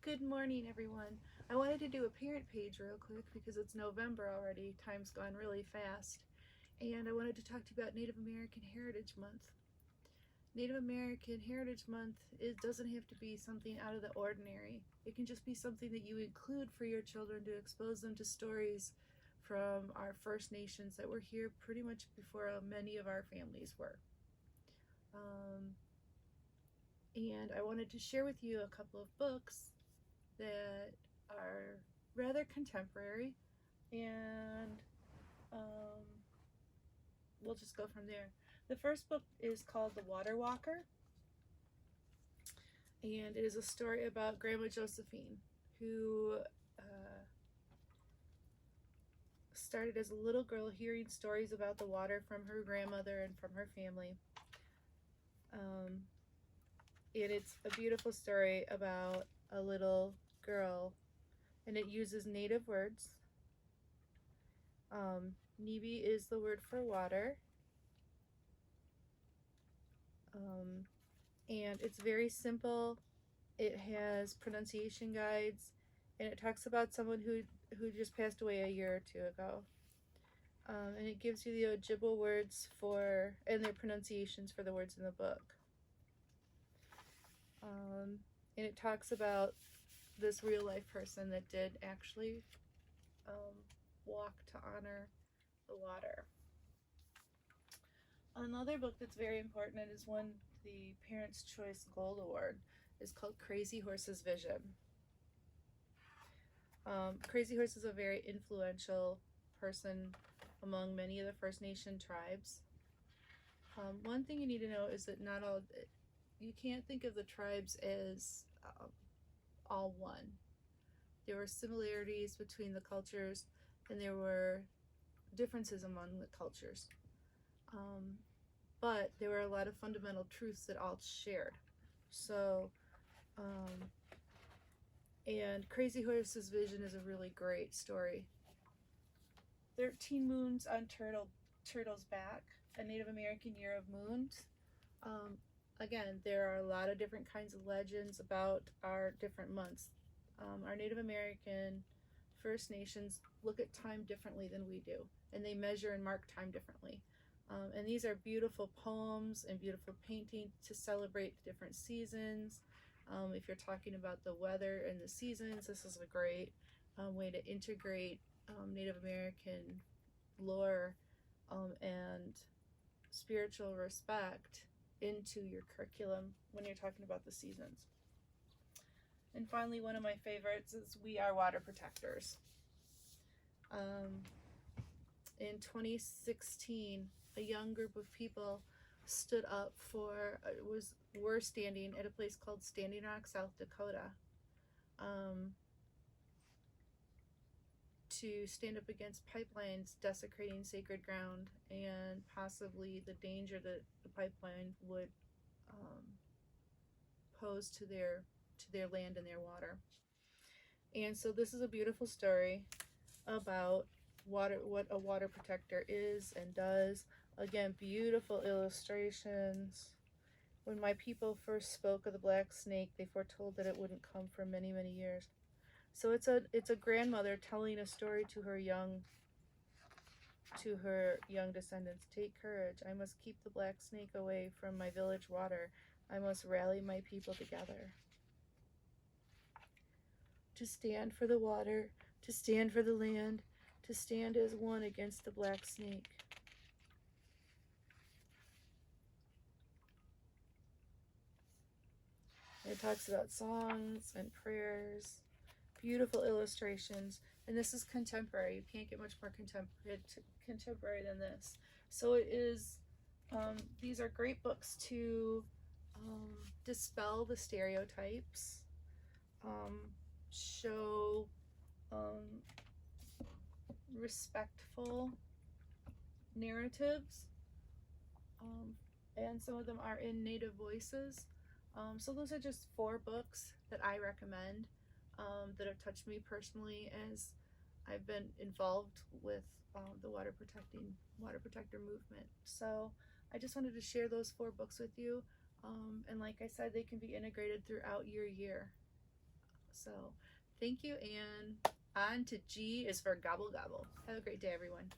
Good morning, everyone. I wanted to do a parent page real quick because it's November already. Time's gone really fast. And I wanted to talk to you about Native American Heritage Month. Native American Heritage Month, it doesn't have to be something out of the ordinary. It can just be something that you include for your children to expose them to stories from our First Nations that were here pretty much before many of our families were. And I wanted to share with you a couple of books that are rather contemporary, and we'll just go from there. The first book is called The Water Walker, and it is a story about Grandma Josephine, who started as a little girl hearing stories about the water from her grandmother and from her family. And it's a beautiful story about a little girl, and it uses native words. Nibi is the word for water. And it's very simple. It has pronunciation guides, and it talks about someone who just passed away a year or two ago. And it gives you the Ojibwe words and their pronunciations for the words in the book. And it talks about this real life person that did actually walk to honor the water. Another book that's very important and has won the Parents' Choice Gold Award is called Crazy Horse's Vision. Crazy Horse is a very influential person among many of the First Nation tribes. One thing you need to know is that you can't think of the tribes as all one. There were similarities between the cultures, and there were differences among the cultures. But there were a lot of fundamental truths that all shared. So, and Crazy Horse's Vision is a really great story. 13 Moons on Turtle's Back, a Native American Year of Moons. Again, there are a lot of different kinds of legends about our different months. Our Native American First Nations look at time differently than we do, and they measure and mark time differently. And these are beautiful poems and beautiful painting to celebrate the different seasons. If you're talking about the weather and the seasons, this is a great way to integrate Native American lore and spiritual respect into your curriculum when you're talking about the seasons. And finally, one of my favorites is We Are Water Protectors. In 2016, a young group of people stood up were standing at a place called Standing Rock, South Dakota, to stand up against pipelines desecrating sacred ground and possibly the danger that the pipeline would pose to their land and their water. And so this is a beautiful story about what a water protector is and does. Again, beautiful illustrations. When my people first spoke of the black snake, they foretold that it wouldn't come for many, many years. So it's a grandmother telling a story to her young descendants. Take courage. I must keep the black snake away from my village water. I must rally my people together. To stand for the water, to stand for the land, to stand as one against the black snake. It talks about songs and prayers, beautiful illustrations, and this is contemporary. You can't get much more contemporary than this. So it is. These are great books to dispel the stereotypes, show respectful narratives, and some of them are in Native voices. So those are just 4 books that I recommend that have touched me personally as I've been involved with the water protector movement. So I just wanted to share those 4 books with you. And like I said, they can be integrated throughout your year. So thank you, and on to G is for gobble gobble. Have a great day, everyone.